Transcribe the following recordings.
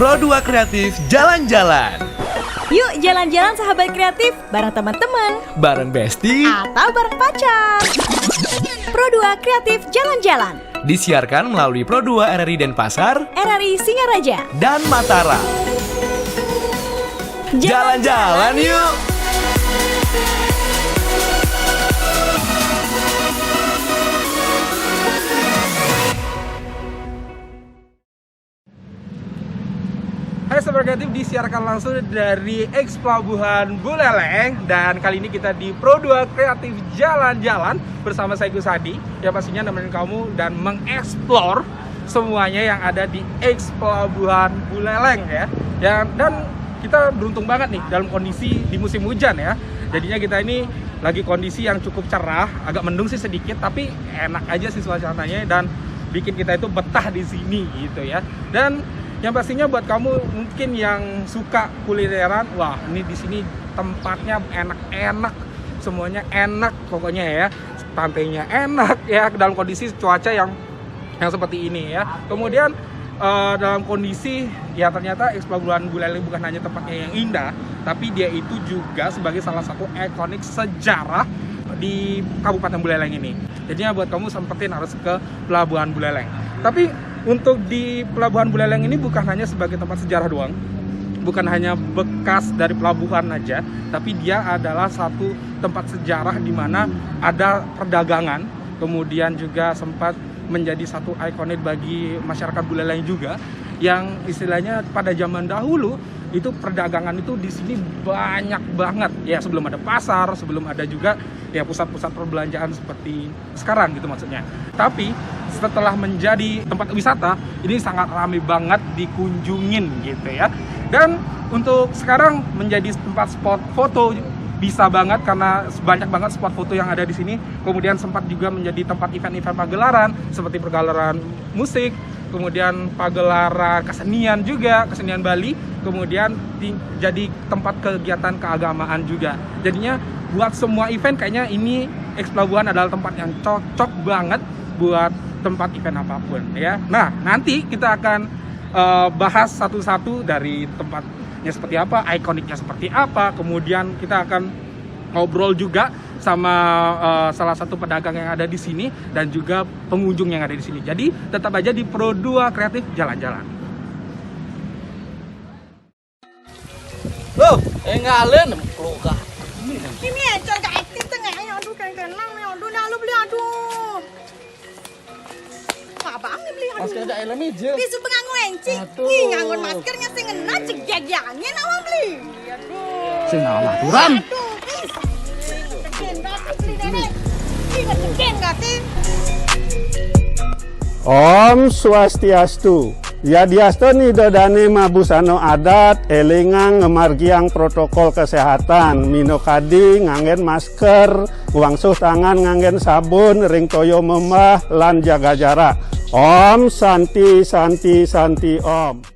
Pro2 Kreatif Jalan-Jalan. Yuk jalan-jalan sahabat kreatif bareng teman-teman, Bareng Besti, atau bareng pacar. Pro2 Kreatif Jalan-Jalan disiarkan melalui Pro2 RRI Denpasar, RRI Singaraja, dan Mataram. Jalan-jalan yuk! Hai Sobat Kreatif, disiarkan langsung dari X Pelabuhan Buleleng. Dan kali ini kita di Pro2 Kreatif Jalan-Jalan bersama saya Gus Hadi, yang pastinya nemenin kamu dan mengeksplor semuanya yang ada di X Pelabuhan Buleleng ya. Dan kita beruntung banget nih dalam kondisi di musim hujan ya. Jadinya kita ini lagi kondisi yang cukup cerah, agak mendung sih sedikit, tapi enak aja sih suasananya dan bikin kita itu betah di sini gitu ya. Dan yang pastinya buat kamu mungkin yang suka kulineran, wah ini di sini tempatnya enak-enak, semuanya enak pokoknya ya. Pantainya enak ya, dalam kondisi cuaca yang seperti ini ya. Kemudian dalam kondisi ya ternyata X Pelabuhan Buleleng bukan hanya tempatnya yang indah, tapi dia itu juga sebagai salah satu ikonik sejarah di Kabupaten Buleleng ini. Jadinya buat kamu sempetin harus ke Pelabuhan Buleleng. Tapi untuk di Pelabuhan Buleleng ini bukan hanya sebagai tempat sejarah doang, bukan hanya bekas dari pelabuhan aja, tapi dia adalah satu tempat sejarah di mana ada perdagangan, kemudian juga sempat menjadi satu ikonik bagi masyarakat Buleleng juga, yang istilahnya pada zaman dahulu itu perdagangan itu di sini banyak banget ya, sebelum ada pasar, sebelum ada juga ya pusat-pusat perbelanjaan seperti sekarang gitu maksudnya. Tapi setelah menjadi tempat wisata, ini sangat ramai banget dikunjungin gitu ya. Dan untuk sekarang menjadi tempat spot foto bisa banget karena banyak banget spot foto yang ada di sini. Kemudian sempat juga menjadi tempat event-event pagelaran seperti pagelaran musik, kemudian pagelaran kesenian juga, kesenian Bali, kemudian jadi tempat kegiatan keagamaan juga. Jadinya buat semua event kayaknya ini X Pelabuhan adalah tempat yang cocok banget buat tempat event apapun ya. Nah, nanti kita akan bahas satu-satu dari tempatnya seperti apa, ikoniknya seperti apa, kemudian kita akan ngobrol juga sama salah satu pedagang yang ada di sini dan juga pengunjung yang ada di sini. Jadi tetap aja di Pro2 Kreatif Jalan-Jalan. Loh, ngalen pelukah. Ini aja gak aktif tengahnya, aduh kayak aduh nah lu beli aduh. Abang beli aduh. Masker ada helm aja. Bisu penganggo encik, Aduh. ih nganggon maskernya sing ngena cegak-jagnya awang beli. Aduh. Sing ngalah aturan. Aduh, bis. Ngegen gratis beli nenek. Ih ngegen gratis. Om Swastiastu. Yadiastoni dodane mabusano adat, elingang ngemargiang protokol kesehatan, minokadi nganggen masker, wangsuh tangan nganggen sabun, ring toyo memah, lan jaga jarak. Om Santi Santi Santi Om.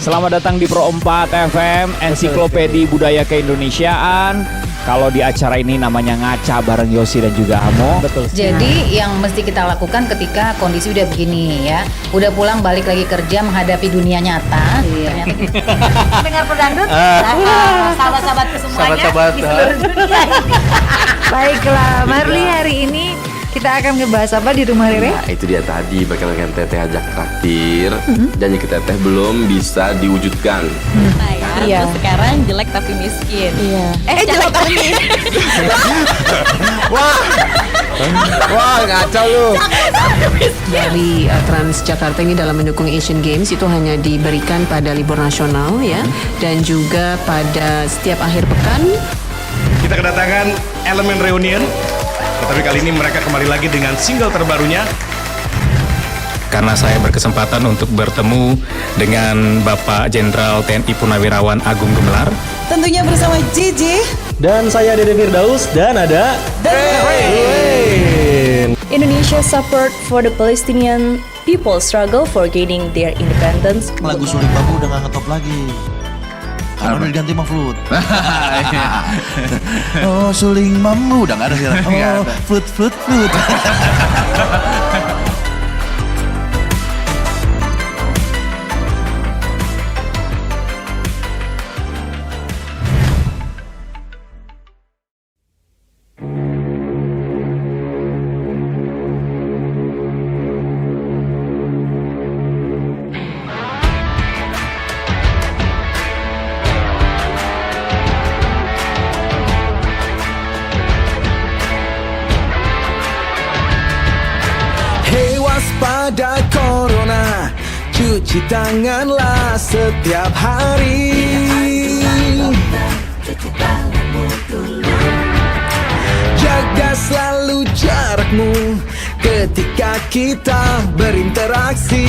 Selamat datang di Pro4 FM, Ensiklopedi Budaya Keindonesiaan. Kalau di acara ini namanya ngaca bareng Yosi dan juga Amo. Betul. Jadi yang mesti kita lakukan ketika kondisi udah begini ya, udah pulang balik lagi kerja menghadapi dunia nyata. Iya. Dengar pedangdut, sahabat-sahabatku semuanya Sahabat-sahabat, di seluruh dunia. Baiklah, Marli, hari ini kita akan ngebahas apa di rumah Rere? Nah, itu dia tadi bakalan teteh ajak traktir. Janji ke teteh belum bisa diwujudkan. Iya. Sekarang jelek tapi miskin. Iya. Jelek tapi miskin. Wah, ngaco lu. Dari Transjakarta ini dalam mendukung Asian Games itu hanya diberikan pada libur nasional ya, dan juga pada setiap akhir pekan. Kita kedatangan Elemen Reunion, tetapi kali ini mereka kembali lagi dengan single terbarunya. Karena saya berkesempatan untuk bertemu dengan Bapak Jenderal TNI Purnawirawan Agung Gumelar. Tentunya bersama JJ. Dan saya Dede Firdaus dan ada Indonesia support for the Palestinian people struggle for gaining their independence. lagu Suling Bambu udah gak ngetop lagi. Karena udah diganti sama flute. Oh, suling mambu udah nggak ada sekarang. Oh, flute. Hei waspada corona, cuci tanganlah setiap hari. Jaga selalu jarakmu ketika kita berinteraksi.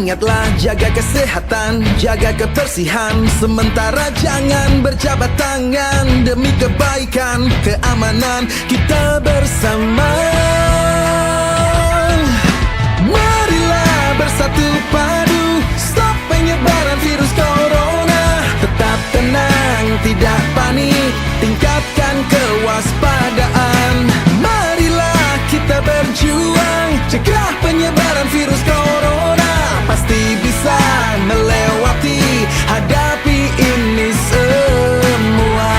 Ingatlah jaga kesehatan, jaga kebersihan. Sementara jangan berjabat tangan demi kebaikan, keamanan kita bersama. Marilah bersatu padu, stop penyebaran virus corona. Tetap tenang, tidak panik, tingkatkan kewaspadaan. Marilah kita berjuang, cegah penyebaran virus corona. Pasti bisa melewati, hadapi ini semua.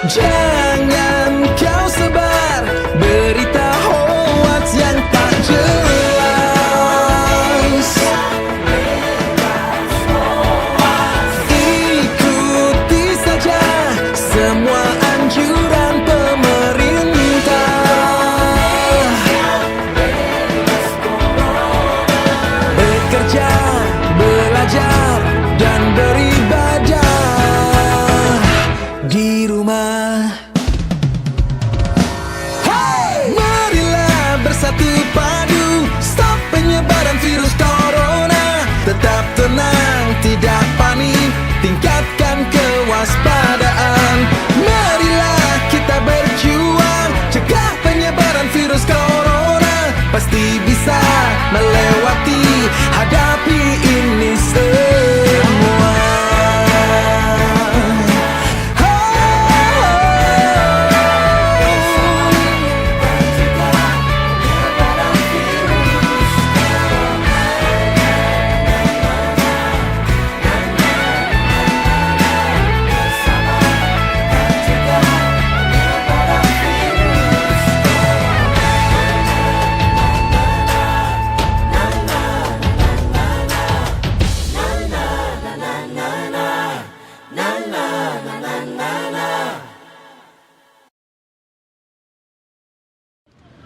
Jangan kau sebar berita hoax yang tak jelas. Ikuti saja semua anjuran pemerintah. Bekerja, belajar, dan beribadah di rumah. Hey! Marilah bersatu padu, stop penyebaran virus corona. Tetap tenang, tidak panik, tingkatkan kewaspadaan. Marilah kita berjuang, cegah penyebaran virus corona. Pasti bisa melewati, hadapi ini semua.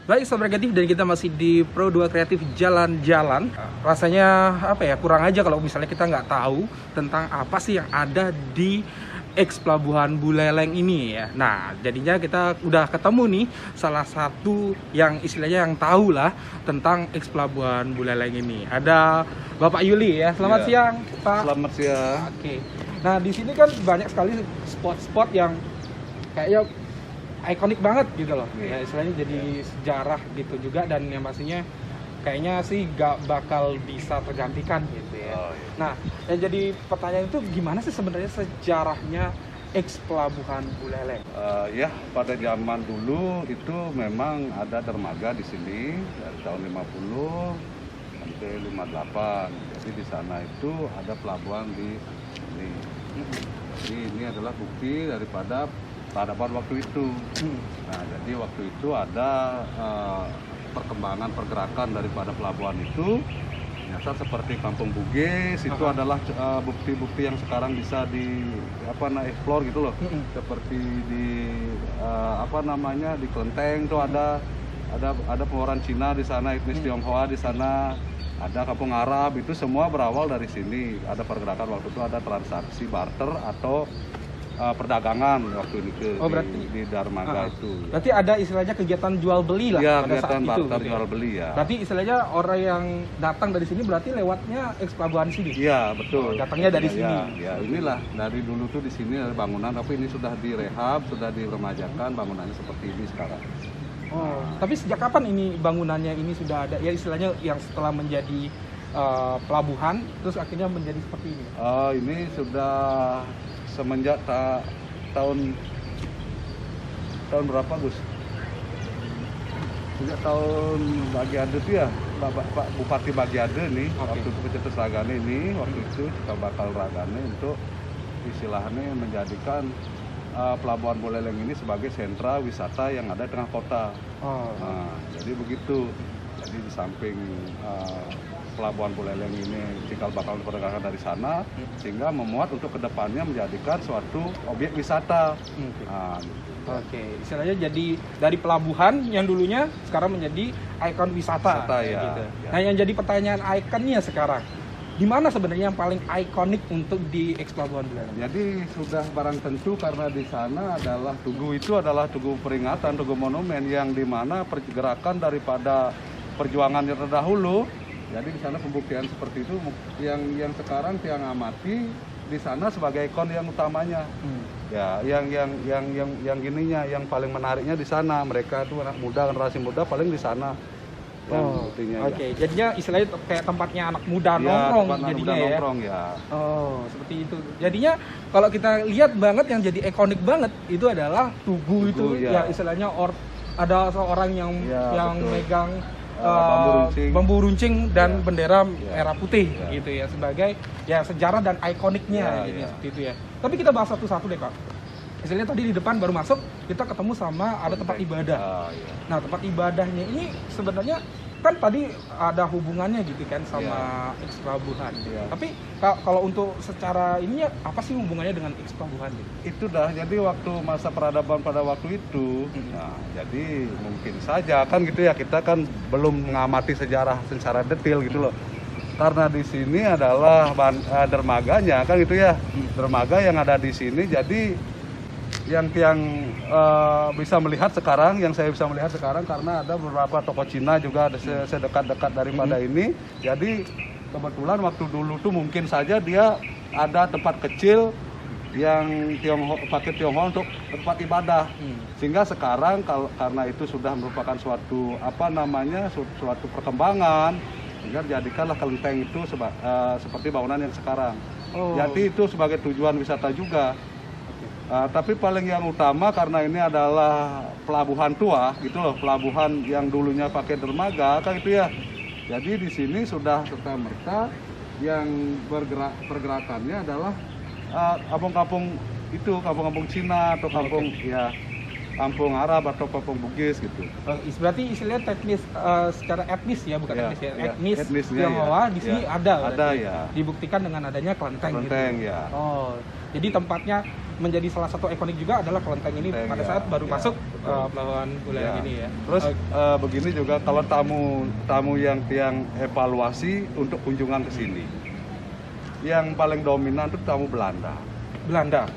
Baik Sobat Kreatif, dan kita masih di Pro 2 Kreatif Jalan-Jalan. Rasanya apa ya, kurang aja kalau misalnya kita nggak tahu tentang apa sih yang ada di X Pelabuhan Buleleng ini ya. Nah, jadinya kita udah ketemu nih salah satu yang istilahnya yang tahu lah tentang X Pelabuhan Buleleng ini. Ada Bapak Yuli ya. Selamat siang, Pak. Selamat siang. Oke. Nah, di sini kan banyak sekali spot-spot yang kayaknya ikonik banget gitu loh. Ya, istilahnya jadi sejarah gitu juga, dan yang pastinya kayaknya sih gak bakal bisa tergantikan gitu ya. Nah, yang jadi pertanyaan itu gimana sih sebenarnya sejarahnya X Pelabuhan Buleleng? Ya, pada zaman dulu itu memang ada dermaga di sini dari tahun 50 sampai 58. Jadi di sana itu ada pelabuhan di sini. Jadi ini adalah bukti daripada peradaban waktu itu. Nah, jadi waktu itu ada perkembangan pergerakan daripada pelabuhan itu. Ternyata seperti Kampung Bugis itu adalah bukti-bukti yang sekarang bisa di explore gitu loh. Seperti di di Kelenteng itu ada pengeluaran Cina di sana, etnis Tionghoa di sana. Ada Kampung Arab, itu semua berawal dari sini. Ada pergerakan waktu itu, ada transaksi barter atau perdagangan waktu ini di Dermaga itu. Berarti ada istilahnya kegiatan jual beli lah Ya, pada saat kegiatan itu. barter gitu jual beli ya. Berarti istilahnya orang yang datang dari sini berarti lewatnya eks pelabuhan sini. Iya, betul. Datangnya dari sini. Ya, inilah dari dulu tuh di sini ada bangunan, tapi ini sudah direhab, sudah diremajakan, bangunannya seperti ini sekarang. Oh, tapi sejak kapan ini bangunannya ini sudah ada? Ya istilahnya yang setelah menjadi pelabuhan, terus akhirnya menjadi seperti ini. Ini sudah semenjak tahun berapa, Gus? Sejak tahun Bagiade itu ya, Pak Bupati Bagiade nih, waktu itu Kecetus Ragane ini, waktu itu kita bakal Ragane untuk istilahnya menjadikan Pelabuhan Buleleng ini sebagai sentra wisata yang ada di tengah kota. Nah, jadi begitu. Jadi di samping Pelabuhan Buleleng ini cikal bakal diperdagangan dari sana, sehingga memuat untuk kedepannya menjadikan suatu objek wisata. Nah, Oke, istilahnya jadi dari pelabuhan yang dulunya sekarang menjadi ikon wisata. Ya, gitu. ya. Nah, yang jadi pertanyaan ikonnya sekarang, di mana sebenarnya yang paling ikonik untuk di eks Pelabuhan Buleleng? Jadi sudah barang tentu karena di sana adalah tugu itu adalah tugu peringatan, tugu monumen yang dimana pergerakan daripada perjuangan yang terdahulu. Jadi di sana pembuktian seperti itu yang sekarang tiang amati di sana sebagai ikon yang utamanya. Ya, yang gininya, yang paling menariknya di sana. Mereka itu anak muda, generasi muda paling di sana. Oke, jadinya istilahnya kayak tempatnya anak muda nongkrong jadinya ya. Nongkrong, ya. Oh, seperti itu. Jadinya kalau kita lihat banget yang jadi ikonik banget itu adalah tugu itu ya istilahnya ada seorang yang betul. Megang bambu runcing dan bendera merah putih gitu ya sebagai sejarah dan ikoniknya seperti itu ya. Tapi kita bahas satu-satu deh, Pak. Misalnya tadi di depan baru masuk kita ketemu sama ada tempat ibadah. Nah, tempat ibadahnya ini sebenarnya kan tadi ada hubungannya gitu kan sama eks pelabuhan. Tapi kalau untuk secara ininya apa sih hubungannya dengan eks pelabuhan gitu? Itu dah, jadi waktu masa peradaban pada waktu itu, nah, jadi mungkin saja kan gitu ya, kita kan belum mengamati sejarah secara detail gitu loh. Karena di sini adalah dermaganya kan gitu ya, dermaga yang ada di sini. Jadi yang bisa melihat sekarang, yang saya bisa melihat sekarang karena ada beberapa toko Cina juga ada sedekat-dekat daripada ini. Jadi kebetulan waktu dulu tuh mungkin saja dia ada tempat kecil yang pakai Tionghoa untuk tempat ibadah. Sehingga sekarang karena itu sudah merupakan suatu suatu perkembangan, sehingga jadikanlah kelenteng itu seperti bangunan yang sekarang. Jadi itu sebagai tujuan wisata juga. Tapi paling yang utama karena ini adalah pelabuhan tua gitu loh, pelabuhan yang dulunya pakai dermaga kan itu ya. Jadi di sini sudah serta-merta yang pergerakannya adalah kampung-kampung itu, kampung-kampung Cina atau kampung Arab atau kampung Bugis gitu. Berarti istilahnya teknis secara etnis ya, bukan etnis Tionghoa di sini ada ya. Dibuktikan dengan adanya kelenteng gitu. Ya. Oh, jadi tempatnya menjadi salah satu ikonik juga adalah kelenteng ini pada saat baru masuk Pelabuhan Buleleng ini ya. Terus begini juga kalau tamu yang evaluasi untuk kunjungan ke sini, yang paling dominan itu tamu Belanda.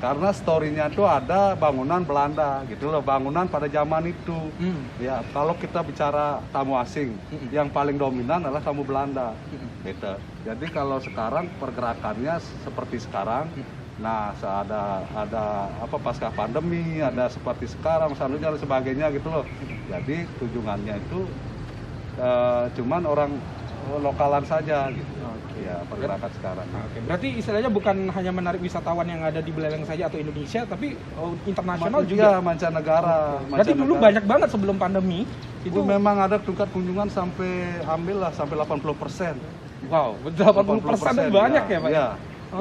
Karena story-nya itu ada bangunan Belanda gitu loh, bangunan pada zaman itu. Ya, kalau kita bicara tamu asing, yang paling dominan adalah tamu Belanda. Gitu. Jadi kalau sekarang pergerakannya seperti sekarang, nah ada pasca pandemi, ada seperti sekarang, misalnya dan sebagainya gitu loh. Jadi tujuannya itu cuman orang lokalan saja gitu. Ya, pergerakan sekarang. Berarti istilahnya bukan hanya menarik wisatawan yang ada di Buleleng saja atau Indonesia, tapi internasional juga. Mancanegara. Berarti dulu banyak banget sebelum pandemi. Itu memang ada tingkat kunjungan sampai 80%. Wow, 80% itu banyak ya, Pak? Ya,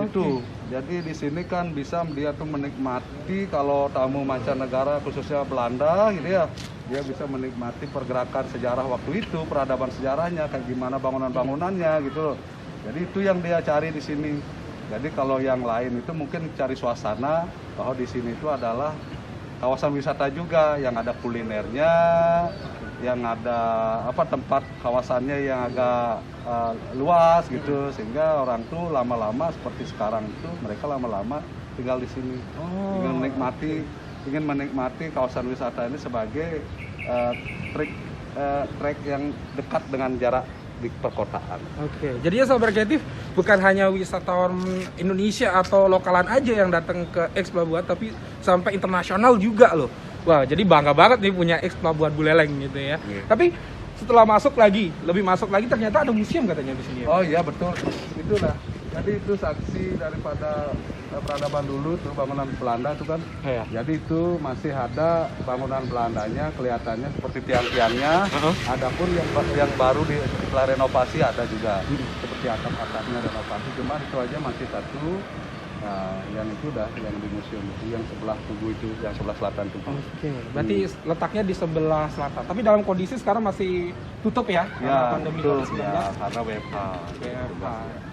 itu. Jadi di sini kan bisa dia tuh menikmati kalau tamu mancanegara khususnya Belanda gitu ya. Dia bisa menikmati pergerakan sejarah waktu itu, peradaban sejarahnya, kayak gimana bangunan-bangunannya gitu loh. Jadi itu yang dia cari di sini. Jadi kalau yang lain itu mungkin cari suasana, bahwa di sini itu adalah kawasan wisata juga, yang ada kulinernya, yang ada tempat kawasannya yang agak luas gitu, sehingga orang tuh lama-lama seperti sekarang itu mereka lama-lama tinggal di sini. Ingin menikmati kawasan wisata ini sebagai trek yang dekat dengan jarak di perkotaan. Oke, jadinya Sobat Kreatif bukan hanya wisatawan Indonesia atau lokalan aja yang datang ke X Pelabuhan, tapi sampai internasional juga loh. Wah, jadi bangga banget nih punya X Pelabuhan Buleleng gitu ya. Tapi setelah lebih masuk lagi ternyata ada museum katanya di sini ya? Oh iya betul, itulah. Jadi itu saksi daripada peradaban dulu tuh bangunan Belanda itu kan. Iya. Jadi itu masih ada bangunan Belandanya, kelihatannya seperti tiang-tiangnya. Adapun yang baru setelah renovasi ada juga seperti atap-atapnya renovasi. Cuma itu aja masih satu. Nah, yang itu udah yang di museum itu yang sebelah Tugu itu, yang sebelah selatan Tugu. Oke, berarti letaknya di sebelah selatan. Tapi dalam kondisi sekarang masih tutup ya? Ya, pandemi betul. COVID-19. Ya, karena WFH.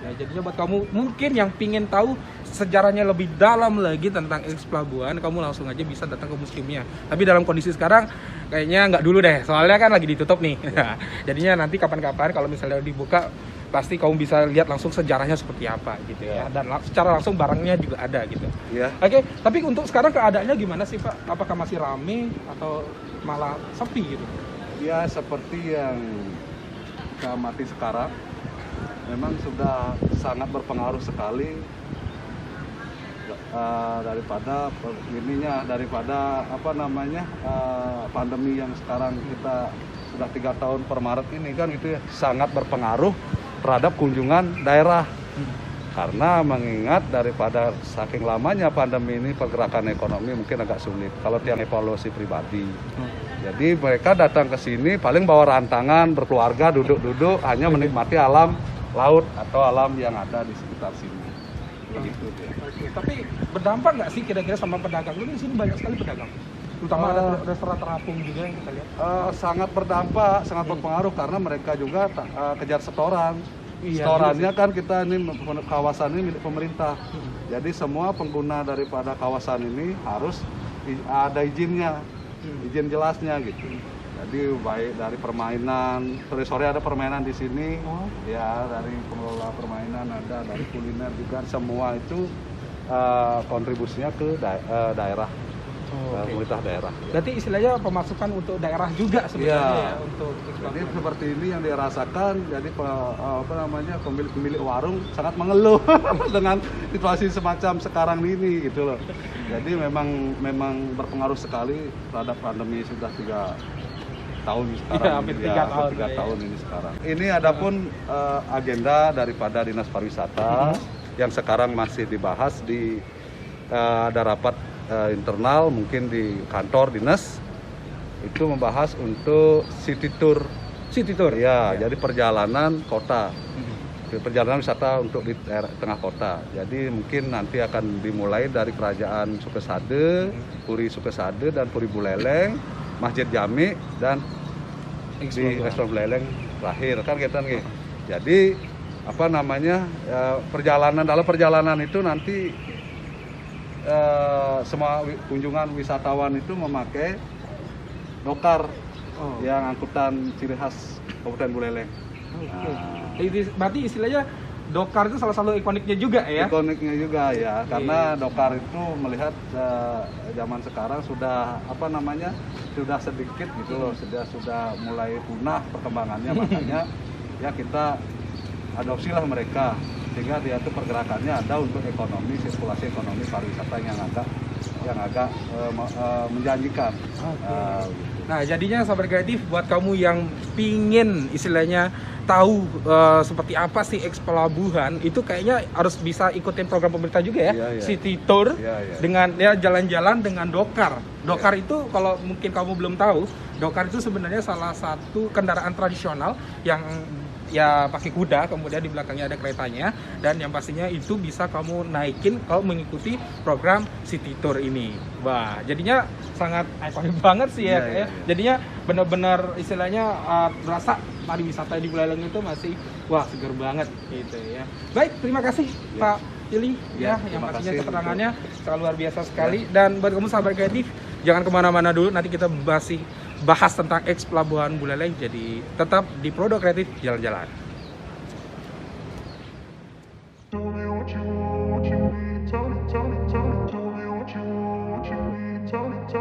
Ya, jadinya buat kamu mungkin yang pingin tahu sejarahnya lebih dalam lagi tentang X Pelabuhan, kamu langsung aja bisa datang ke museumnya. Tapi dalam kondisi sekarang kayaknya nggak dulu deh, soalnya kan lagi ditutup nih. Ya. Jadinya nanti kapan-kapan kalau misalnya dibuka, pasti kamu bisa lihat langsung sejarahnya seperti apa gitu ya. Dan secara langsung barangnya juga ada gitu. Ya. Oke, tapi untuk sekarang keadaannya gimana sih Pak? Apakah masih rame atau malah sepi gitu? Ya seperti yang kita amati sekarang, memang sudah sangat berpengaruh sekali daripada pandemi yang sekarang kita sudah 3 tahun per Maret ini kan itu ya, sangat berpengaruh terhadap kunjungan daerah. Karena mengingat daripada saking lamanya pandemi ini pergerakan ekonomi mungkin agak sulit kalau tiang evaluasi pribadi. Jadi mereka datang ke sini paling bawa rantangan, berkeluarga, duduk-duduk hanya menikmati alam laut atau alam yang ada di sekitar sini. Begitu. Oke, tapi berdampak nggak sih kira-kira sama pedagang? Ini di sini banyak sekali pedagang. Terutama ada restoran terapung juga yang kita lihat. Sangat berdampak, sangat berpengaruh karena mereka juga kejar setoran. Setorannya kan kita ini kawasan ini milik pemerintah. Jadi semua pengguna daripada kawasan ini harus ada izinnya, izin jelasnya gitu. Jadi baik dari permainan, sore ada permainan di sini, ya dari pengelola permainan ada, dari kuliner juga, semua itu kontribusinya ke daerah. Pemerintah daerah. Berarti istilahnya pemasukan untuk daerah juga sebenarnya ya, untuk jadi seperti ini yang dirasakan. Jadi pemilik warung sangat mengeluh dengan situasi semacam sekarang ini gitu loh. Jadi memang berpengaruh sekali terhadap pandemi sudah 3 tahun sekarang. Ya, hampir 3 tahun ini sekarang. Ini adapun agenda daripada Dinas Pariwisata yang sekarang masih dibahas di ada rapat internal mungkin di kantor dinas itu membahas untuk city tour ya. Jadi perjalanan kota, perjalanan wisata untuk di tengah kota. Jadi mungkin nanti akan dimulai dari Kerajaan Sukesade, Puri Sukesade dan Puri Buleleng, Masjid Jami dan di Restoran Buleleng terakhir kan kita nih. Jadi dalam perjalanan itu nanti semua kunjungan wisatawan itu memakai dokar yang angkutan ciri khas Kabupaten Buleleng. Berarti istilahnya dokar itu salah satu ikoniknya juga ya? Ikoniknya juga ya, karena dokar itu melihat zaman sekarang sudah sudah sedikit gitu loh, sudah mulai punah perkembangannya, makanya ya kita adopsilah mereka sehingga dia itu pergerakannya ada untuk ekonomi, sirkulasi ekonomi pariwisata yang agak menjanjikan. Nah, jadinya Sobat Kreatif buat kamu yang pingin istilahnya tahu seperti apa sih X Pelabuhan, itu kayaknya harus bisa ikutin program pemerintah juga ya, City Tour dengan ya jalan-jalan dengan dokar. Dokar itu kalau mungkin kamu belum tahu, dokar itu sebenarnya salah satu kendaraan tradisional yang ya pakai kuda, kemudian di belakangnya ada keretanya, dan yang pastinya itu bisa kamu naikin kalau mengikuti program City Tour ini. Wah, jadinya sangat ikonik banget sih ya. Jadinya benar-benar istilahnya berasa pariwisata di Buleleng itu masih seger banget gitu ya. Baik, terima kasih Pak Yuli yang pastinya keterangannya sangat luar biasa sekali. Dan buat kamu Sahabat Kreatif, jangan kemana-mana dulu, nanti kita masih bahas tentang X Pelabuhan Buleleng, jadi tetap di Prodo Kreatif Jalan-Jalan. Tell me what you need, tell me. I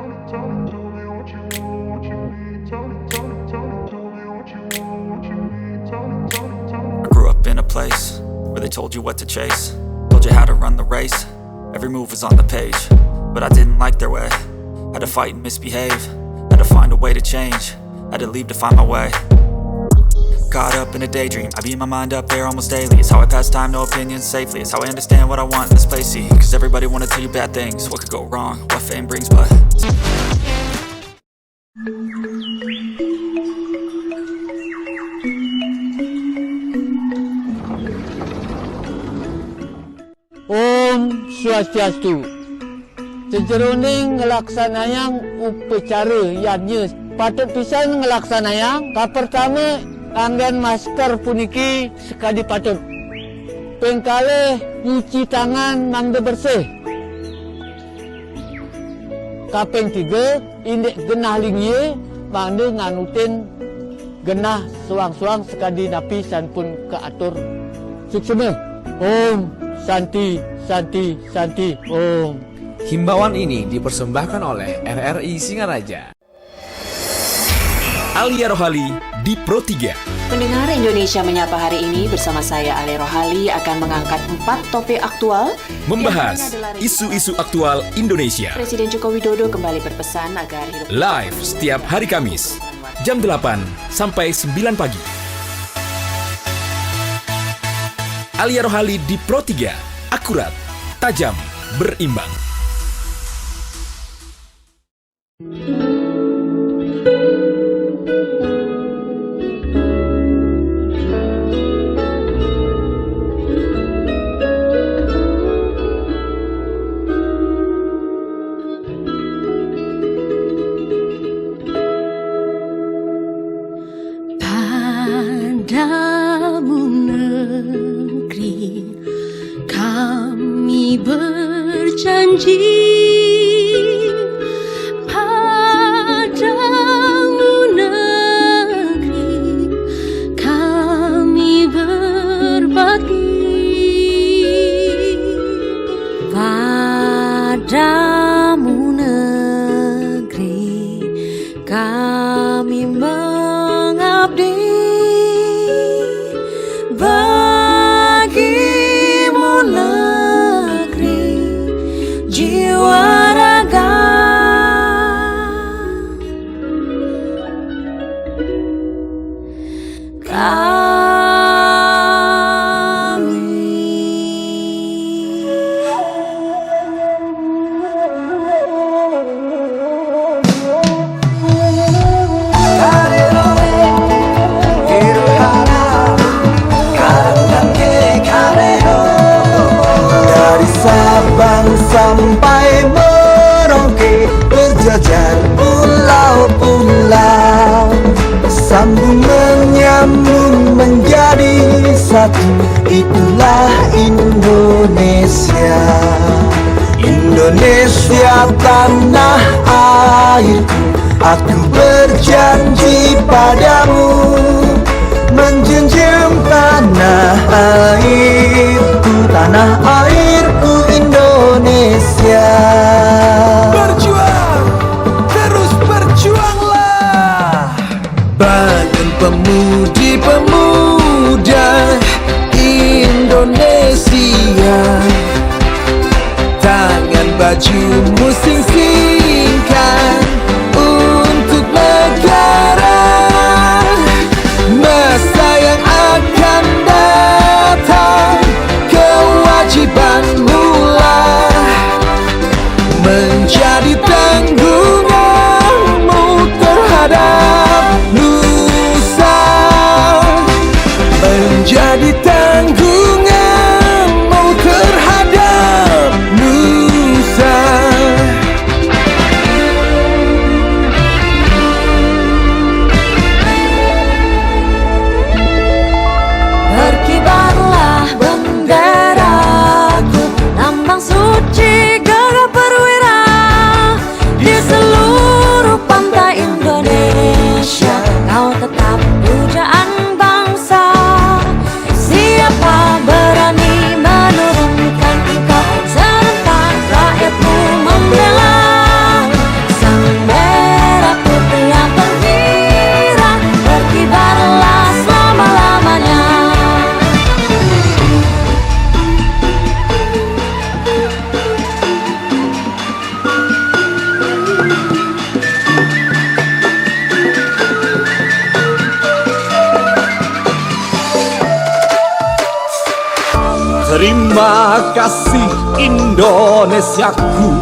grew up in a place where they told you what to chase, told you how to run the race. Every move was on the page, but I didn't like their way. Had to fight and misbehave, had to find a way to change, had to leave to find my way. Caught up in a daydream, I beat my mind up there almost daily. It's how I pass time, no opinions safely. It's how I understand what I want in this place, see. Cause everybody wanna tell you bad things, what could go wrong, what fame brings, but Om Swastiastu. Sejeroning ngelaksanayang upacara yadnya patut pisan ngelaksanayang. Pertama anggen masker puniki sekali patut. Pengkale nyuci tangan mangde bersih. Kapeng 3 indek genah lingye mangde nganutin genah suang-suang sekali napi san pun keatur suksema. Om Santi, Santi, Santi, Om. Himbauan ini dipersembahkan oleh RRI Singaraja. Alia Rohali di Pro 3. Pendengar Indonesia Menyapa hari ini bersama saya Ale Rohali akan mengangkat 4 topik aktual. Membahas isu-isu aktual Indonesia. Presiden Joko Widodo kembali berpesan agar hidup Live setiap hari Kamis, jam 8 sampai 9 pagi. Alia Rohali di Pro 3, akurat, tajam, berimbang. Padamu negeri kami berjanji, padamu negeri kami berbakti, padamu negeri kami mengabdi. Bagimu negeri jiwa raga, sampai Merauke berjajar pulau-pulau, sambung menyambung menjadi satu. Itulah Indonesia, Indonesia tanah airku. Aku berjanji padamu menjunjung tanah airku, tanah airku Indonesia. Berjuang, terus berjuanglah. Badan pemudi-pemuda Indonesia, tangan bajumu sing-singkan untuk negara. Masa yang akan datang, kewajibanmu lah menjadi tanggunganmu terhadap nusa, menjadi tanggunganmu terhadap nusa. berkibarlah benderaku, lambang suci gagah perwira di seluruh Terima kasih Indonesiaku,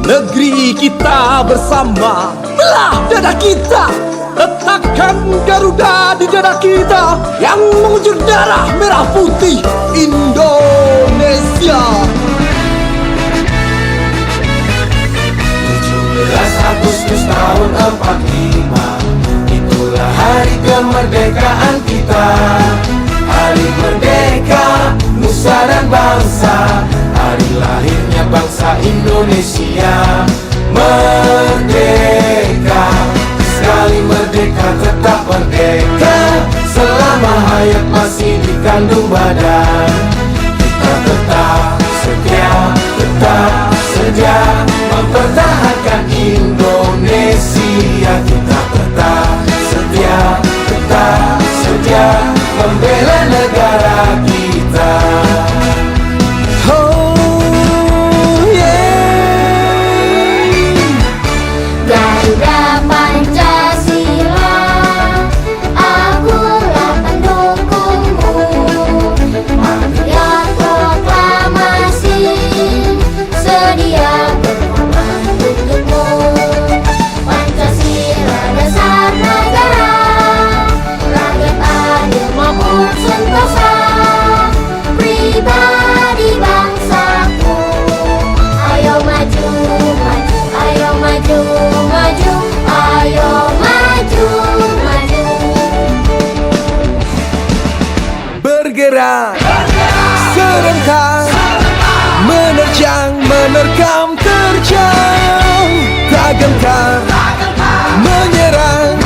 negeri kita bersama, belah dada kita. Letakkan Garuda di dada kita yang mengucur darah merah putih Indonesia. 17 Agustus tahun 45, itulah hari kemerdekaan kita. Hari merdeka, nusa dan bangsa, hari lahirnya bangsa Indonesia. Merdeka, sekali merdeka tetap merdeka, selama hayat masih dikandung badan. Kita tetap setia mempertahankan Indonesia. Kita tetap setia membela negara kita. Oh yeah. Garuda Pancasila, akulah pendukungmu. Marilah proklamasi, sedia berkorban untukmu. Pancasila dasar negara, rakyat adil makmur sentosa, pribadi bangsaku. Ayo maju, maju, ayo maju, maju, ayo maju, maju. Bergerak, serentak, menerjang, menerkam, terjang, tak gentar, menyerang.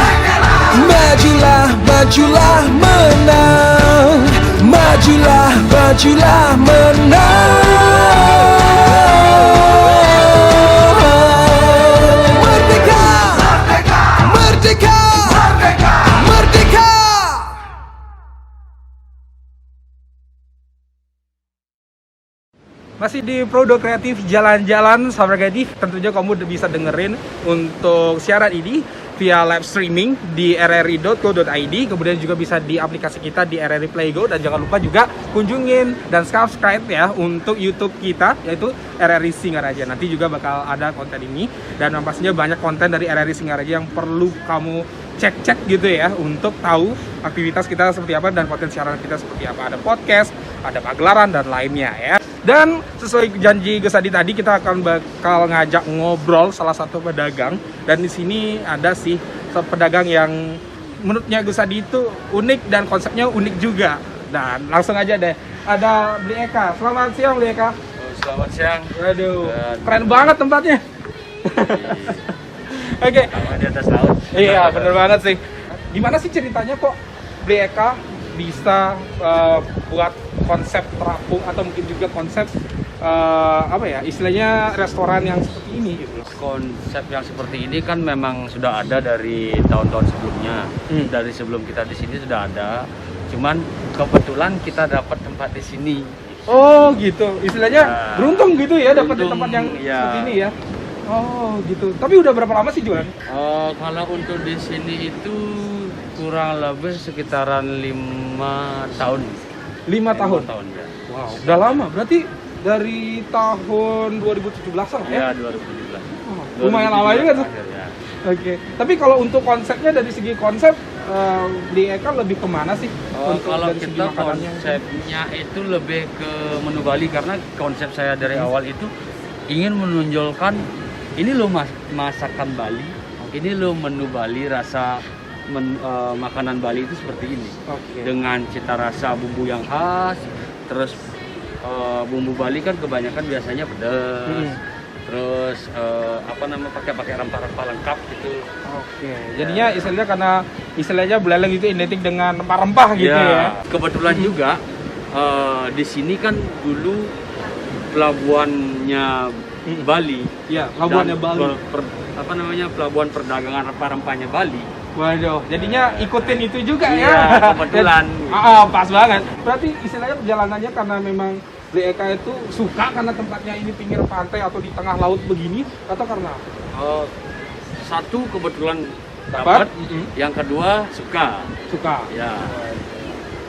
Majulah, majulah, menang. Majulah, majulah, menang. Merdeka, merdeka, merdeka. Masih di Prodo Kreatif Jalan-Jalan, sahabat kreatif, tentunya kamu udah bisa dengerin untuk siaran ini via live streaming di rri.co.id, kemudian juga bisa di aplikasi kita di RRI Playgo, dan jangan lupa juga kunjungin dan subscribe ya untuk YouTube kita, yaitu RRI Singaraja. Nanti juga bakal ada konten ini, dan yang pastinya banyak konten dari RRI Singaraja yang perlu kamu cek-cek gitu ya, untuk tahu aktivitas kita seperti apa dan konten siaran kita seperti apa. Ada podcast, ada pagelaran, dan lainnya ya. Dan sesuai janji Gesadi tadi, kita akan bakal ngajak ngobrol salah satu pedagang. Dan di sini ada sih pedagang yang menurutnya Gesadi itu unik dan konsepnya unik juga. Dan langsung aja deh, ada Bli Eka. Selamat siang Bli Eka. Selamat siang. Waduh, keren banget tempatnya. Oke. Di atas laut. Iya, bener banget sih. Gimana sih ceritanya kok Bli Eka bisa buat konsep terapung atau mungkin juga konsep apa ya, istilahnya restoran yang seperti ini gitu. Konsep yang seperti ini kan memang sudah ada dari tahun-tahun sebelumnya. Dari sebelum kita di sini sudah ada. Cuman kebetulan kita dapat tempat di sini. Oh, gitu. Istilahnya beruntung gitu ya dapat di tempat yang seperti ini ya. Oh, gitu. Tapi udah berapa lama sih jualan? Kalau untuk di sini itu kurang lebih sekitaran 5 tahun. 5 tahun? 5 tahun ya. Wow, udah lama. Berarti dari tahun 2017-an ya? Ya, 2017. Oh, lumayan lama juga tuh. Ya. Oke. Tapi kalau untuk konsepnya, dari segi konsep, Bli Eka lebih kemana sih? Kalau dari segi kita makanannya? konsepnya itu lebih ke menu Bali, karena konsep saya dari awal itu ingin menonjolkan ini loh masakan Bali, ini loh menu Bali, rasa makanan Bali itu seperti ini. Dengan cita rasa bumbu yang khas, terus bumbu Bali kan kebanyakan biasanya pedas, terus pakai rempah-rempah lengkap gitu. Jadinya istilahnya karena istilahnya Buleleng itu identik dengan rempah-rempah gitu ya. Kebetulan juga di sini kan dulu pelabuhannya Bali. Ya, pelabuhannya Bali. Pelabuhan perdagangan rempah-rempahnya Bali. Waduh, jadinya ikutin itu juga ya. Kebetulan. Pas banget. Berarti istilahnya perjalanannya karena memang Bli Eka itu suka karena tempatnya ini pinggir pantai atau di tengah laut begini, atau karena satu kebetulan dapat, yang kedua suka. Suka. Ya.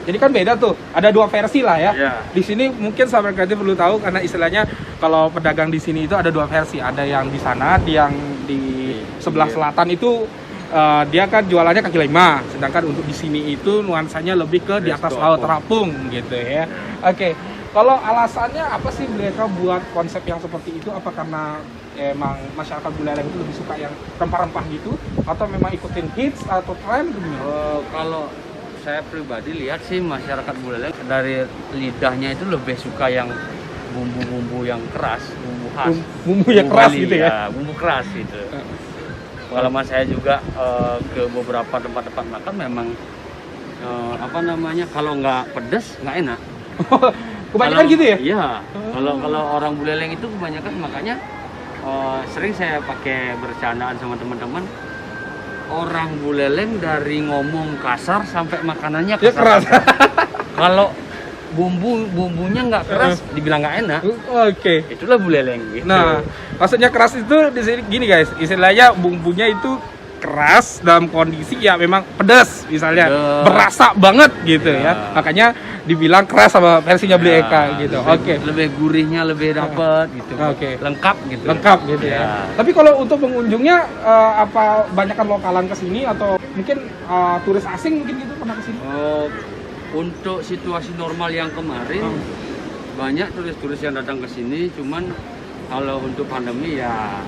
Jadi kan beda tuh, ada dua versi lah ya. Iya. Di sini mungkin sahabat kreatif perlu tahu karena istilahnya kalau pedagang di sini itu ada dua versi. Ada yang di sana, yang di sebelah selatan itu dia kan jualannya kaki lima. Sedangkan untuk di sini itu nuansanya lebih ke di atas laut terapung gitu ya. Oke. Kalau alasannya apa sih mereka buat konsep yang seperti itu? Apa karena emang masyarakat Buleleng itu lebih suka yang rempah-rempah gitu? Atau memang ikutin hits atau tren? Kalau saya pribadi lihat sih masyarakat Buleleng dari lidahnya itu lebih suka yang bumbu-bumbu yang keras, bumbu khas. Bumbu yang keras Bali, gitu ya? Bumbu keras gitu. Pengalaman saya juga ke beberapa tempat-tempat makan memang apa namanya, kalau nggak pedas nggak enak. Kebanyakan gitu ya? Iya. Kalau orang Buleleng itu kebanyakan, makanya sering saya pakai bercandaan sama teman-teman. Orang Buleleng dari ngomong kasar sampai makanannya kasar. keras. Kalau bumbunya nggak keras, dibilang nggak enak. Oke. Itulah Buleleng gitu. Nah, maksudnya keras itu di sini gini guys, istilahnya bumbunya itu keras dalam kondisi ya memang pedas, misalnya berasa banget gitu ya. Makanya dibilang keras sama versinya Beli Eka gitu. Oke. Lebih gurihnya lebih dapat gitu. Oke. Lengkap gitu. Lengkap gitu ya. Tapi kalau untuk pengunjungnya apa banyakkan lokalan ke sini atau mungkin turis asing mungkin gitu pernah ke sini? Untuk situasi normal yang kemarin banyak turis-turis yang datang ke sini, cuman kalau untuk pandemi ya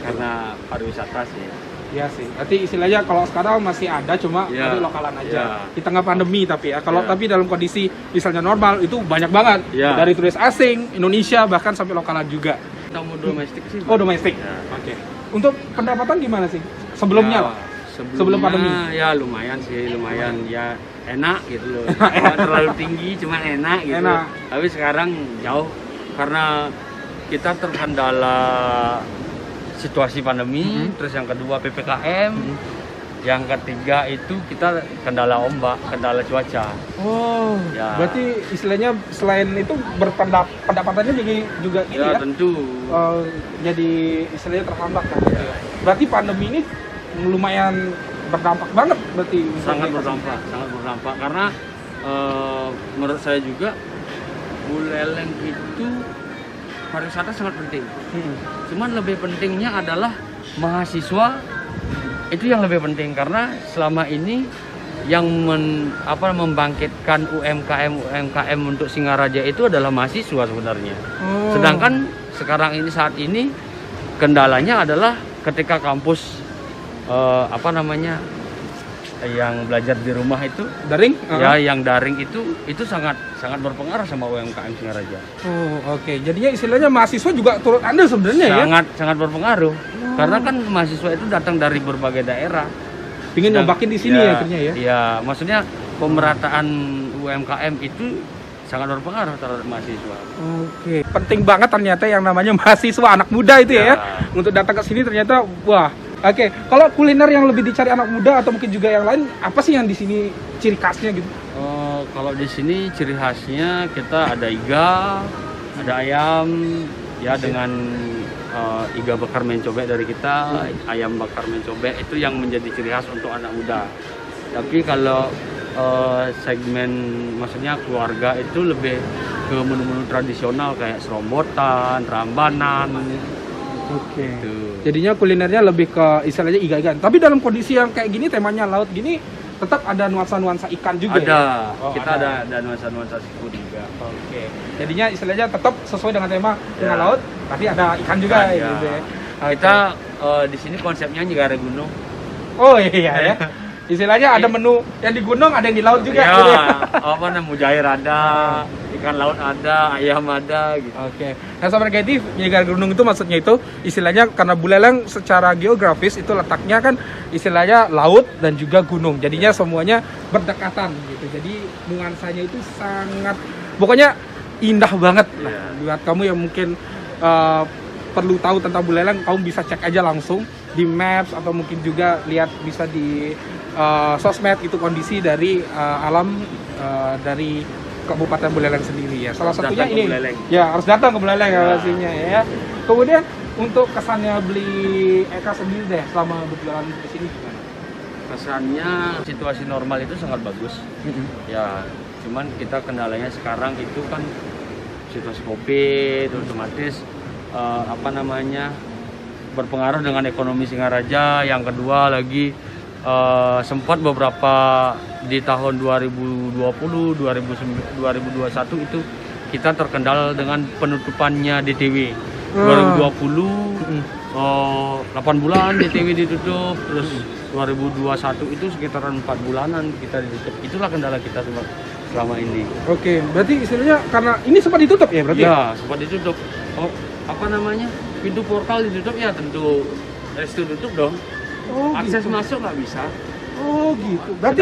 karena pariwisata sih. Iya sih. Berarti istilahnya kalau sekarang masih ada cuma dari lokalan aja. Di tengah pandemi tapi ya. Kalau tapi dalam kondisi misalnya normal itu banyak banget. Dari turis asing, Indonesia bahkan sampai lokalan juga. Tamu domestik sih. Oh, domestik. Oke. Untuk pendapatan gimana sih? Sebelumnya lah. Sebelum pandemi. Ya lumayan sih, lumayan ya enak gitu loh. Nggak terlalu tinggi, cuma enak gitu. Enak. Tapi sekarang jauh karena kita terkendala situasi pandemi, terus yang kedua PPKM, yang ketiga itu kita kendala ombak, kendala cuaca. Oh, ya. Berarti istilahnya selain itu pendapatannya juga ini ya? Tentu. Jadi istilahnya terhambat kan? Ya. Berarti pandemi ini lumayan berdampak banget berarti. Sangat berdampak karena menurut saya juga Buleleng itu pariwisata sangat penting. Cuman lebih pentingnya adalah mahasiswa, itu yang lebih penting karena selama ini yang membangkitkan UMKM untuk Singaraja itu adalah mahasiswa sebenarnya. Sedangkan saat ini kendalanya adalah ketika kampus yang belajar di rumah itu daring, yang daring itu sangat berpengaruh sama UMKM Singaraja. Oh, oke. Jadinya istilahnya mahasiswa juga turut andil sebenarnya ya? Sangat berpengaruh. Karena kan mahasiswa itu datang dari berbagai daerah. Pingin nyobakin di sini ya akhirnya ya? Iya, maksudnya pemerataan UMKM itu sangat berpengaruh terhadap mahasiswa. Oke. Penting banget ternyata yang namanya mahasiswa, anak muda itu ya. Untuk datang ke sini ternyata wah. Oke, kalau kuliner yang lebih dicari anak muda atau mungkin juga yang lain, apa sih yang di sini ciri khasnya gitu? Kalau di sini ciri khasnya kita ada iga, ada ayam, ya dengan iga bakar mencobek dari kita, ayam bakar mencobek itu yang menjadi ciri khas untuk anak muda. Tapi kalau segmen maksudnya keluarga itu lebih ke menu-menu tradisional kayak serombotan, rambanan. Oke. Jadinya kulinernya lebih ke istilahnya iga-igaan. Tapi dalam kondisi yang kayak gini, temanya laut gini, tetap ada nuansa-nuansa ikan juga ada. Ya? Kita ada nuansa-nuansa seafood juga. Oke. Jadinya istilahnya tetap sesuai dengan tema dengan laut, tapi ada ikan juga gitu ya. Kita di sini konsepnya Nyegara Gunung. Oh iya ya. Istilahnya ada menu yang di gunung, ada yang di laut juga ya, gitu ya. Mujair ada, ikan laut ada, ayam ada gitu. Oke. Nah, sahabat kreatif, Nyegara Gunung itu maksudnya itu istilahnya karena Buleleng secara geografis itu letaknya kan istilahnya laut dan juga gunung. Jadinya semuanya berdekatan gitu. Jadi nuansanya itu sangat pokoknya indah banget lah. Buat kamu yang mungkin perlu tahu tentang Buleleng, kamu bisa cek aja langsung di Maps atau mungkin juga lihat bisa di sosmed itu kondisi dari alam dari Kabupaten Buleleng sendiri ya. Salah satunya ini ya harus datang ke Buleleng ya pastinya ya. Kemudian untuk kesannya Beli Eka sendiri deh selama berjalan di sini gimana? Kesannya situasi normal itu sangat bagus. Ya Cuman kita kendalanya sekarang itu kan situasi Covid, otomatis berpengaruh dengan ekonomi Singaraja. Yang kedua lagi sempat beberapa di tahun 2020, 2021 itu kita terkendal dengan penutupannya DTW. 2020 8 bulan DTW ditutup, terus 2021 itu sekitaran 4 bulanan kita ditutup. Itulah kendala kita selama ini. Oke, berarti istilahnya karena ini sempat ditutup ya berarti? Ya, sempat ditutup. Pintu portal ditutup ya tentu restu tutup dong. Akses gitu. masuk nggak bisa. Oh gitu. Berarti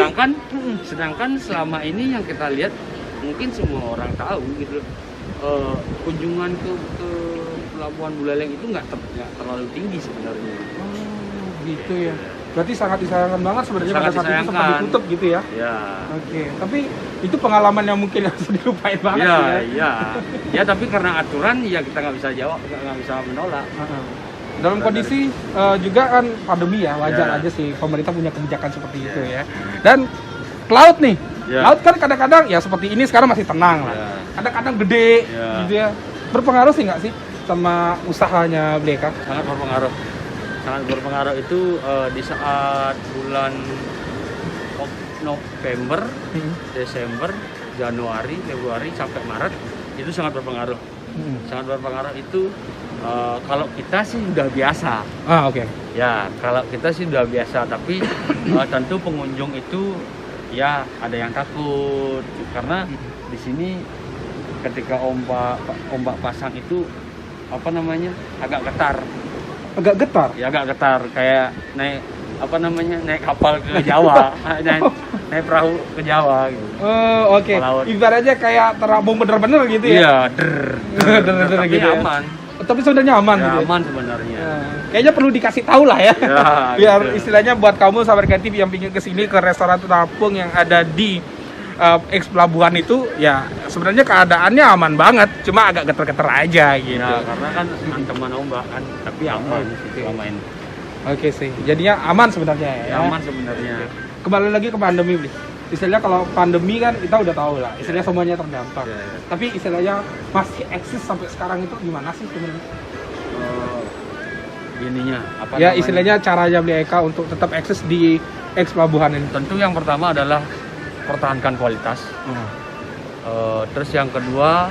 Sedangkan selama ini yang kita lihat mungkin semua orang tahu gitu. Kunjungan ke Pelabuhan Buleleng itu nggak terlalu tinggi sebenarnya. Gitu ya. Berarti sangat disayangkan banget sebenarnya pada saat itu sempat ditutup gitu ya. Ya. Oke, tapi itu pengalaman yang mungkin harus dilupain banget Ya, tapi karena aturan ya kita nggak bisa jawab, nggak bisa menolak. Dalam kondisi juga kan pandemi ya, wajar aja sih pemerintah punya kebijakan seperti itu ya. Dan ke laut nih, laut kan kadang-kadang ya seperti ini sekarang masih tenang lah. Kadang-kadang gede gitu ya. Berpengaruh sih nggak sih sama usahanya BLEK? Sangat berpengaruh. Sangat berpengaruh itu di saat bulan November, Desember, Januari, Februari sampai Maret itu sangat berpengaruh. Sangat berpengaruh itu kalau kita sih udah biasa. Oke. Ya, kalau kita sih udah biasa, tapi tentu pengunjung itu ya ada yang takut karena di sini ketika ombak pasang itu agak getar. Agak getar? Ya agak getar, kayak naik kapal ke Jawa, naik perahu ke Jawa gitu. Oke. Ibaratnya kayak terabung bener-bener gitu ya? Iya, tapi gitu aman. Tapi sebenarnya aman ya, gitu. Aman sebenarnya. Kayaknya perlu dikasih tahu lah ya. Biar gitu. Istilahnya buat kamu sahabat kreatif yang ingin kesini ke restoran terapung yang ada di X Pelabuhan itu, ya sebenarnya keadaannya aman banget, cuma agak geter-geter aja gitu. Ya, karena kan ancaman ombak kan, tapi aman selama ini. Oke sih, jadinya aman sebenarnya ya. Aman sebenarnya. Kembali lagi ke pandemi, Bli. Istilahnya kalau pandemi kan kita udah tahu lah, istilahnya semuanya terdampak. Tapi istilahnya masih eksis sampai sekarang itu gimana sih sebenarnya? Istilahnya caranya BLEK untuk tetap eksis di X Pelabuhan ini. Tentu yang pertama adalah pertahankan kualitas. Terus yang kedua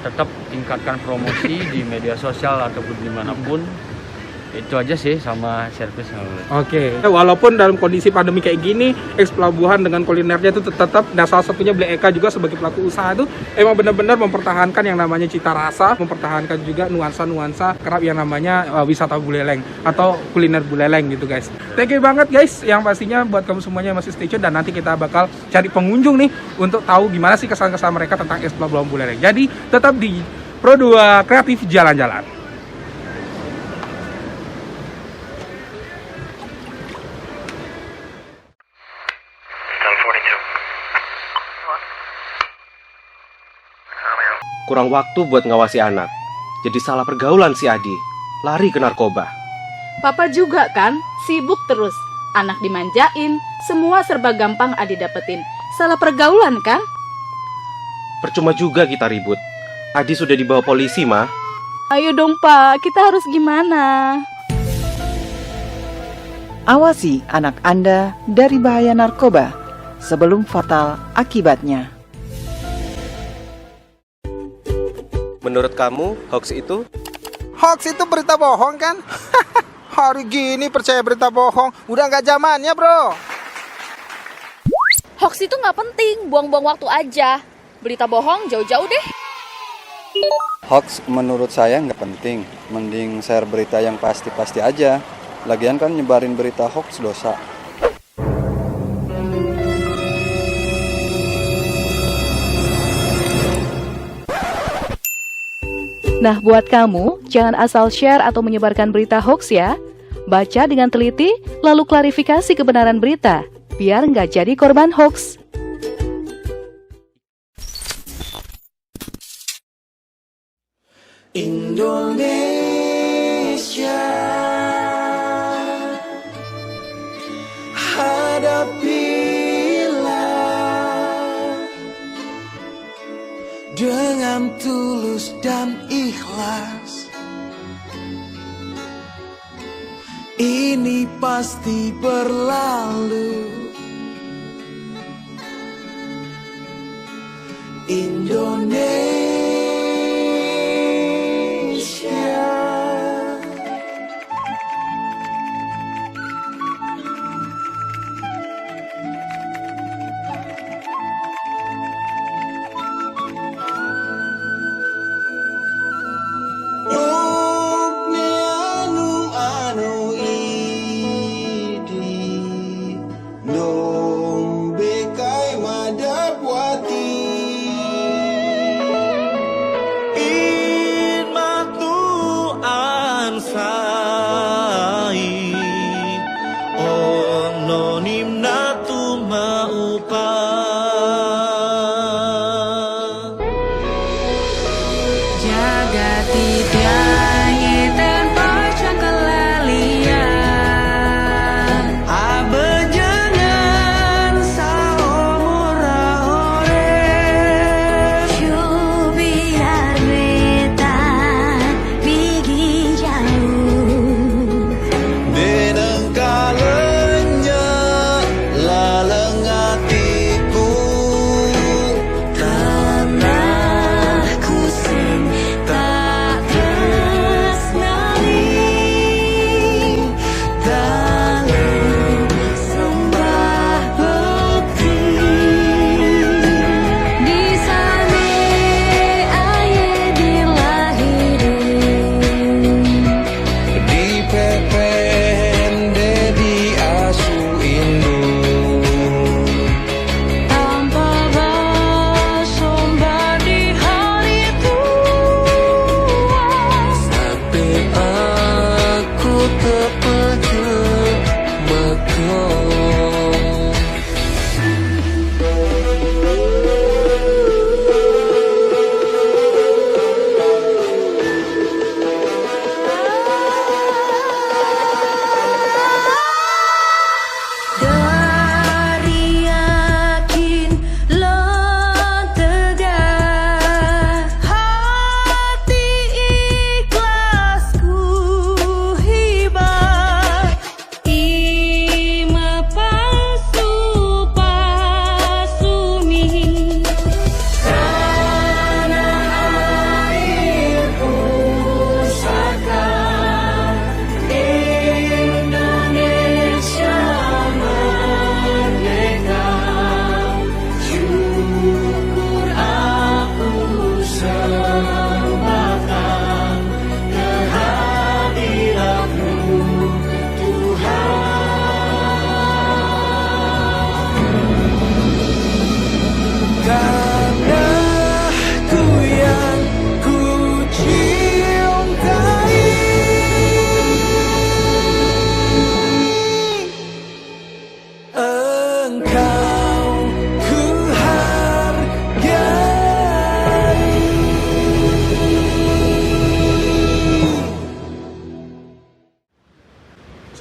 tetap tingkatkan promosi di media sosial ataupun dimanapun. Itu aja sih sama servis. Oke. Walaupun dalam kondisi pandemi kayak gini, X Pelabuhan dengan kulinernya itu tetap, dan salah satunya BLEK juga sebagai pelaku usaha itu emang benar-benar mempertahankan yang namanya cita rasa, mempertahankan juga nuansa-nuansa kerap yang namanya wisata Buleleng atau kuliner Buleleng gitu guys. Thank you banget guys, yang pastinya buat kamu semuanya masih stay tune dan nanti kita bakal cari pengunjung nih untuk tahu gimana sih kesan-kesan mereka tentang X Pelabuhan Buleleng. Jadi tetap di Pro2 Kreatif Jalan-Jalan. Kurang waktu buat ngawasi anak. Jadi salah pergaulan si Adi. Lari ke narkoba. Papa juga kan, sibuk terus. Anak dimanjain, semua serba gampang Adi dapetin. Salah pergaulan kan? Percuma juga kita ribut. Adi sudah dibawa polisi, Ma. Ayo dong, Pak. Kita harus gimana? Awasi anak Anda dari bahaya narkoba sebelum fatal akibatnya. Menurut kamu, hoax itu? Hoax itu berita bohong kan? Hari gini percaya berita bohong, udah nggak zamannya bro. Hoax itu nggak penting, buang-buang waktu aja. Berita bohong jauh-jauh deh. Hoax menurut saya nggak penting, mending share berita yang pasti-pasti aja. Lagian kan nyebarin berita hoax dosa. Nah, buat kamu, jangan asal share atau menyebarkan berita hoax ya. Baca dengan teliti, lalu klarifikasi kebenaran berita, biar nggak jadi korban hoax. Indonesia, hadapilah tulus dan ikhlas. Ini pasti berlalu. Indonesia.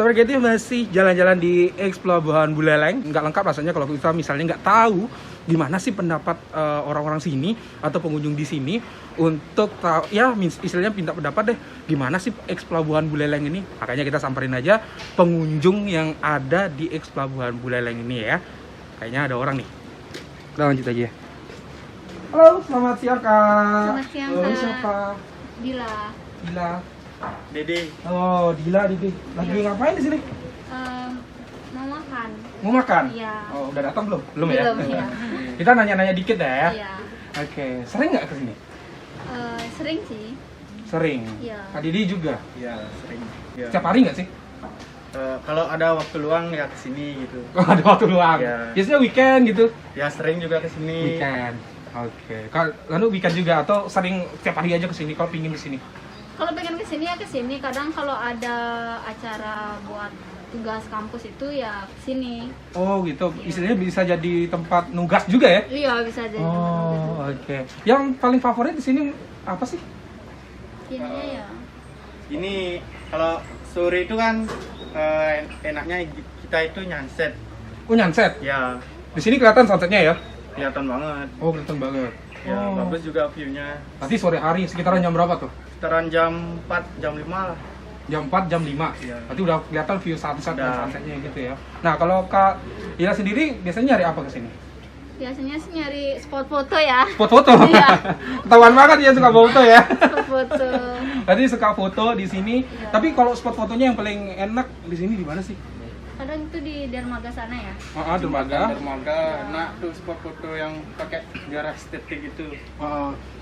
Sobat Kreatif masih jalan-jalan di X Pelabuhan Buleleng. Nggak lengkap rasanya kalau kita misalnya nggak tahu gimana sih pendapat orang-orang sini atau pengunjung di sini untuk tahu, ya istilahnya minta pendapat deh gimana sih X Pelabuhan Buleleng ini. Makanya kita samperin aja pengunjung yang ada di X Pelabuhan Buleleng ini ya. Kayaknya ada orang nih. Kita lanjut aja. Halo, selamat siang Kak. Selamat siang Halo, Kak. siapa? Dila. Dila. Dede. Oh, Dila, Dede. Lagi ngapain di sini? Mau makan. Mau makan? Iya. Oh, udah datang belum? Belum ya? Belum, ya. Kita nanya-nanya dikit ya. Iya. Oke, sering nggak ke sini? Sering sih. Sering. Iya. Kak Didi juga? Iya, sering. Ya. Setiap hari nggak sih? Kalau ada waktu luang ya kesini gitu. Oh, ada waktu luang? Ya. Biasanya weekend gitu? Ya, sering juga kesini. Weekend. Oke. Kalau weekend juga atau sering setiap hari aja kesini kalau pingin kesini? Kalau pengen kesini ya kesini. Kadang kalau ada acara buat tugas kampus itu ya kesini. Oh gitu. Istilahnya bisa jadi tempat nugas juga ya? Iya, bisa jadi. Oh, oke. Yang paling favorit di sini apa sih? Ininya ya. Ini kalau sore itu kan enaknya kita itu nyanset. Oh, nyanset? Ya. Di sini kelihatan sunsetnya ya? Kelihatan banget. Oh, kelihatan banget. Ya, bagus juga view-nya. Nanti sore hari sekitaran jam berapa tuh? Sekitaran jam 4, jam 5 lah. Jam 4, jam 5. Iya. Berarti udah kelihatan view sunset dan sunsetnya gitu ya. Nah, kalau Kak Ila sendiri biasanya nyari apa ke sini? Biasanya sih nyari spot foto ya. Spot foto? Iya. Ketahuan banget ya suka foto ya. Spot foto. Berarti suka foto di sini. Iya. Tapi kalau spot fotonya yang paling enak di sini di mana sih? Kadang itu di dermaga sana ya. Dermaga. Dermaga, enak tuh spot foto yang pakai biar estetik gitu.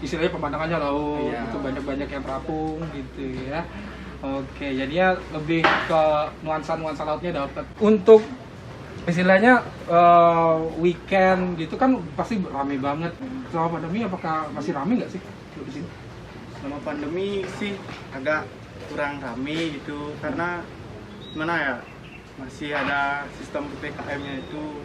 Istilahnya pemandangannya laut, Iya. itu banyak-banyak yang terapung gitu ya. Oke, jadinya lebih ke nuansa-nuansa lautnya dapat. Untuk istilahnya weekend gitu kan pasti rame banget. Selama pandemi apakah masih rame nggak sih di sini? Selama pandemi sih agak kurang rame gitu karena gimana ya, masih ada sistem PPKM-nya itu,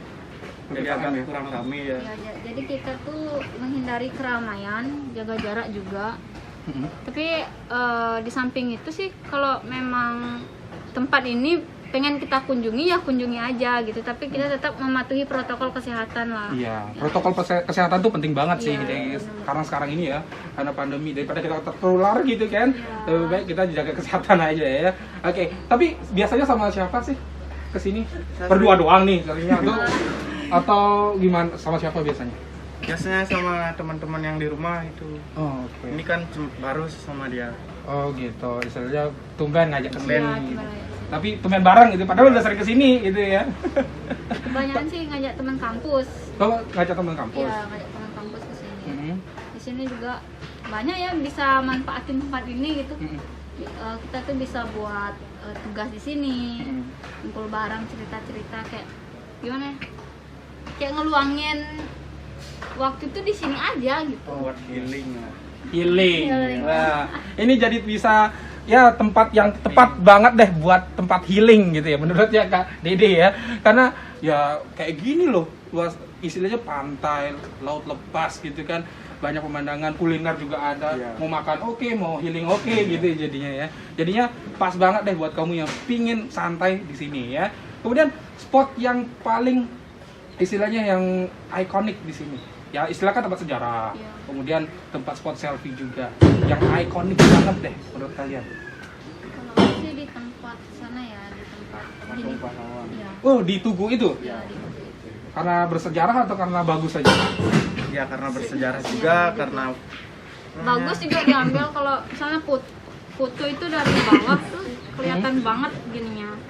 jadi agak kurang rame ya. Jadi kita tuh menghindari keramaian, jaga jarak juga. Tapi di samping itu sih kalau memang tempat ini pengen kita kunjungi ya kunjungi aja gitu, tapi kita tetap mematuhi protokol kesehatan lah. Iya, protokol kesehatan tuh penting banget sih Iya, karena sekarang ini ya, karena pandemi, daripada kita tertular gitu kan, lebih baik kita jaga kesehatan aja ya. Oke, tapi biasanya sama siapa sih kesini? Berdua doang nih seringnya atau gimana, sama siapa biasanya? Biasanya sama teman-teman yang di rumah itu. Oh, oke. Ini kan baru sama dia. Oh gitu, istilahnya tumben ngajak kesini. Tumben. Tapi tumben bareng gitu, padahal udah sering kesini gitu ya. Kebanyakan sih ngajak teman kampus. Kalau ngajak teman kampus? Iya, ngajak teman kampus ke sini. Di sini juga banyak ya bisa manfaatin tempat ini gitu. Kita tuh bisa buat tugas di sini, kumpul bareng, cerita-cerita kayak gimana ya? Kayak ngeluangin waktu itu di sini aja gitu. Buat healing. Healing. Nah, ini jadi bisa ya tempat yang tepat banget deh buat tempat healing gitu ya menurut ya Kak Dede ya. Karena ya kayak gini loh, luas istilahnya pantai, laut lepas gitu kan. Banyak pemandangan, kuliner juga ada. Mau makan oke, mau healing oke gitu jadinya ya. Jadinya pas banget deh buat kamu yang pingin santai di sini ya. Kemudian spot yang paling istilahnya yang ikonik di sini. Ya istilah kan tempat sejarah, kemudian tempat spot selfie juga, yang ikonik banget deh menurut kalian. Kalau sih di tempat sana ya, di tempat ini. Ya. Oh di Tugu itu? Ya, di Tugu itu. Karena bersejarah atau karena bagus saja? Ya karena bersejarah juga, karena bagus juga diambil. Kalau misalnya foto itu dari bawah tuh kelihatan banget gininya,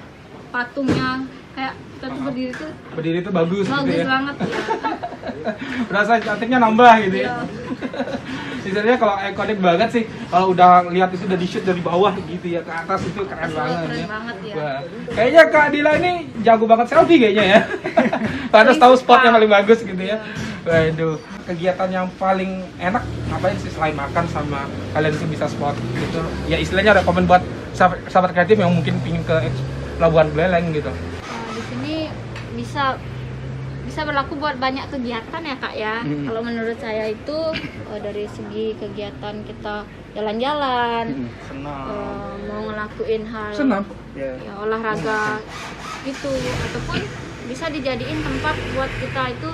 patungnya kayak kita tuh berdiri tuh bagus gitu ya? Banget ya. Berasa cantiknya nambah gitu ya. Istilahnya kalau ikonik banget sih, kalau udah lihat itu udah di shoot dari bawah gitu ya ke atas itu keren banget ya. Wah, kayaknya Kak Dila ini jago banget selfie kayaknya ya. Harus tahu spot yang paling bagus gitu ya. Waduh, kegiatan yang paling enak ngapain sih selain makan sama kalian tuh bisa spot gitu? Ya istilahnya rekomen buat sahabat kreatif yang mungkin pingin ke Pelabuhan Buleleng gitu. Di sini bisa berlaku buat banyak kegiatan ya Kak ya. Kalau menurut saya itu dari segi kegiatan kita jalan-jalan, mau ngelakuin hal ya, olahraga gitu, ataupun bisa dijadiin tempat buat kita itu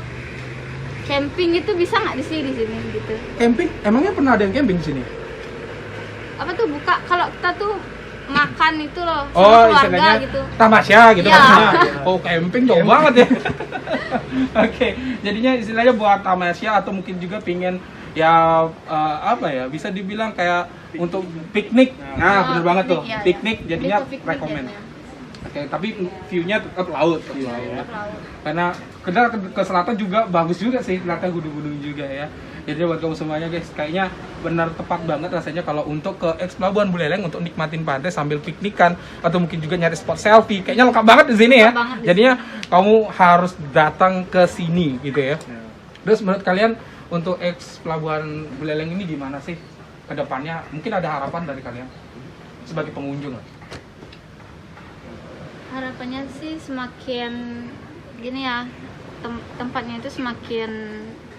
camping itu bisa nggak di sini gitu. Camping? Emangnya pernah ada yang camping di sini? Apa tuh buka kalau kita tuh makan itu loh sama keluarga gitu. Tamasya gitu ya. Maksudnya. Oh, camping jauh banget ya. Oke, jadinya istilahnya buat tamasya atau mungkin juga pingin ya apa ya, bisa dibilang kayak untuk piknik. Nah, bener banget tuh. Ya, piknik jadinya rekomen. Oke, tapi view-nya tetap laut ya. Karena ke selatan juga bagus juga sih, belakang gunung-gunung juga ya. Jadi buat kamu semuanya guys, kayaknya benar tepat banget rasanya kalau untuk ke Pelabuhan Buleleng untuk nikmatin pantai sambil piknikan atau mungkin juga nyari spot selfie. Kayaknya lengkap banget di sini ya. Jadinya kamu harus datang ke sini gitu ya. Terus menurut kalian untuk Pelabuhan Buleleng ini gimana sih ke depannya? Mungkin ada harapan dari kalian sebagai pengunjung. Harapannya sih semakin gini ya, tempatnya itu semakin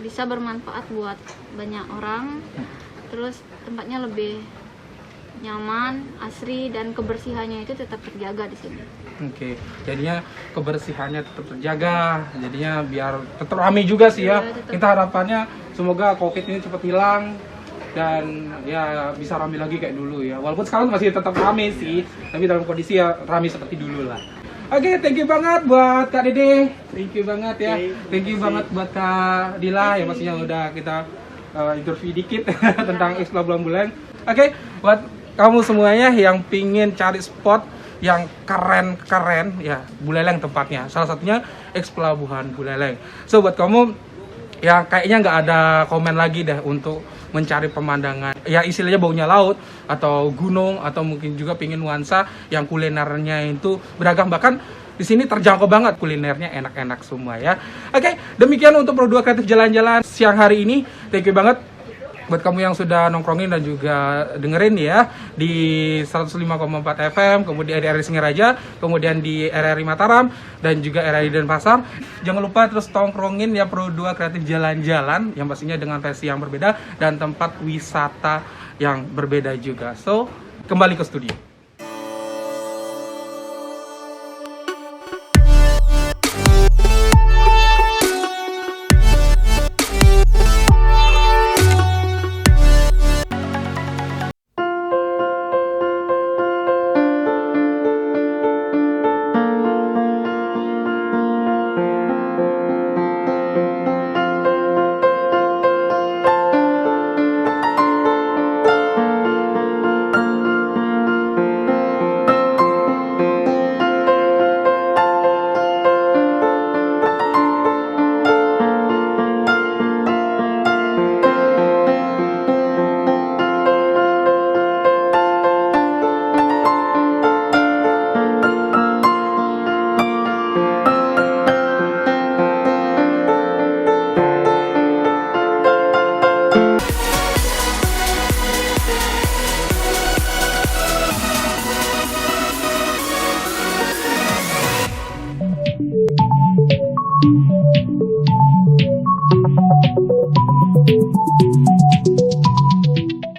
bisa bermanfaat buat banyak orang, terus tempatnya lebih nyaman, asri, dan kebersihannya itu tetap terjaga di sini. Oke, jadinya kebersihannya tetap terjaga, jadinya biar tetap ramai juga sih ya. Kita harapannya semoga COVID ini cepat hilang dan ya bisa ramai lagi kayak dulu ya. Walaupun sekarang masih tetap ramai sih, tapi dalam kondisi ya ramai seperti dulu lah. Oke, thank you banget buat Kak Dede, thank you banget ya, thank you banget buat Kak Dila ya, pastinya udah kita interview dikit tentang Eks Pelabuhan Buleleng. Oke, buat kamu semuanya yang pingin cari spot yang keren-keren ya, Buleleng tempatnya. Salah satunya Eks Pelabuhan Buleleng. So buat kamu ya kayaknya nggak ada komen lagi deh untuk mencari pemandangan ya istilahnya baunya laut atau gunung atau mungkin juga pingin nuansa yang kulinernya itu beragam, bahkan di sini terjangkau banget, kulinernya enak-enak semua ya. Oke, demikian untuk Pro 2 Kreatif Jalan-Jalan siang hari ini. Thank you banget buat kamu yang sudah nongkrongin dan juga dengerin ya di 105,4 FM, kemudian di RRI Singaraja, kemudian di RRI Mataram dan juga RRI Denpasar. Jangan lupa terus nongkrongin ya Pro 2 Kreatif Jalan-Jalan yang pastinya dengan versi yang berbeda dan tempat wisata yang berbeda juga. So, kembali ke studio.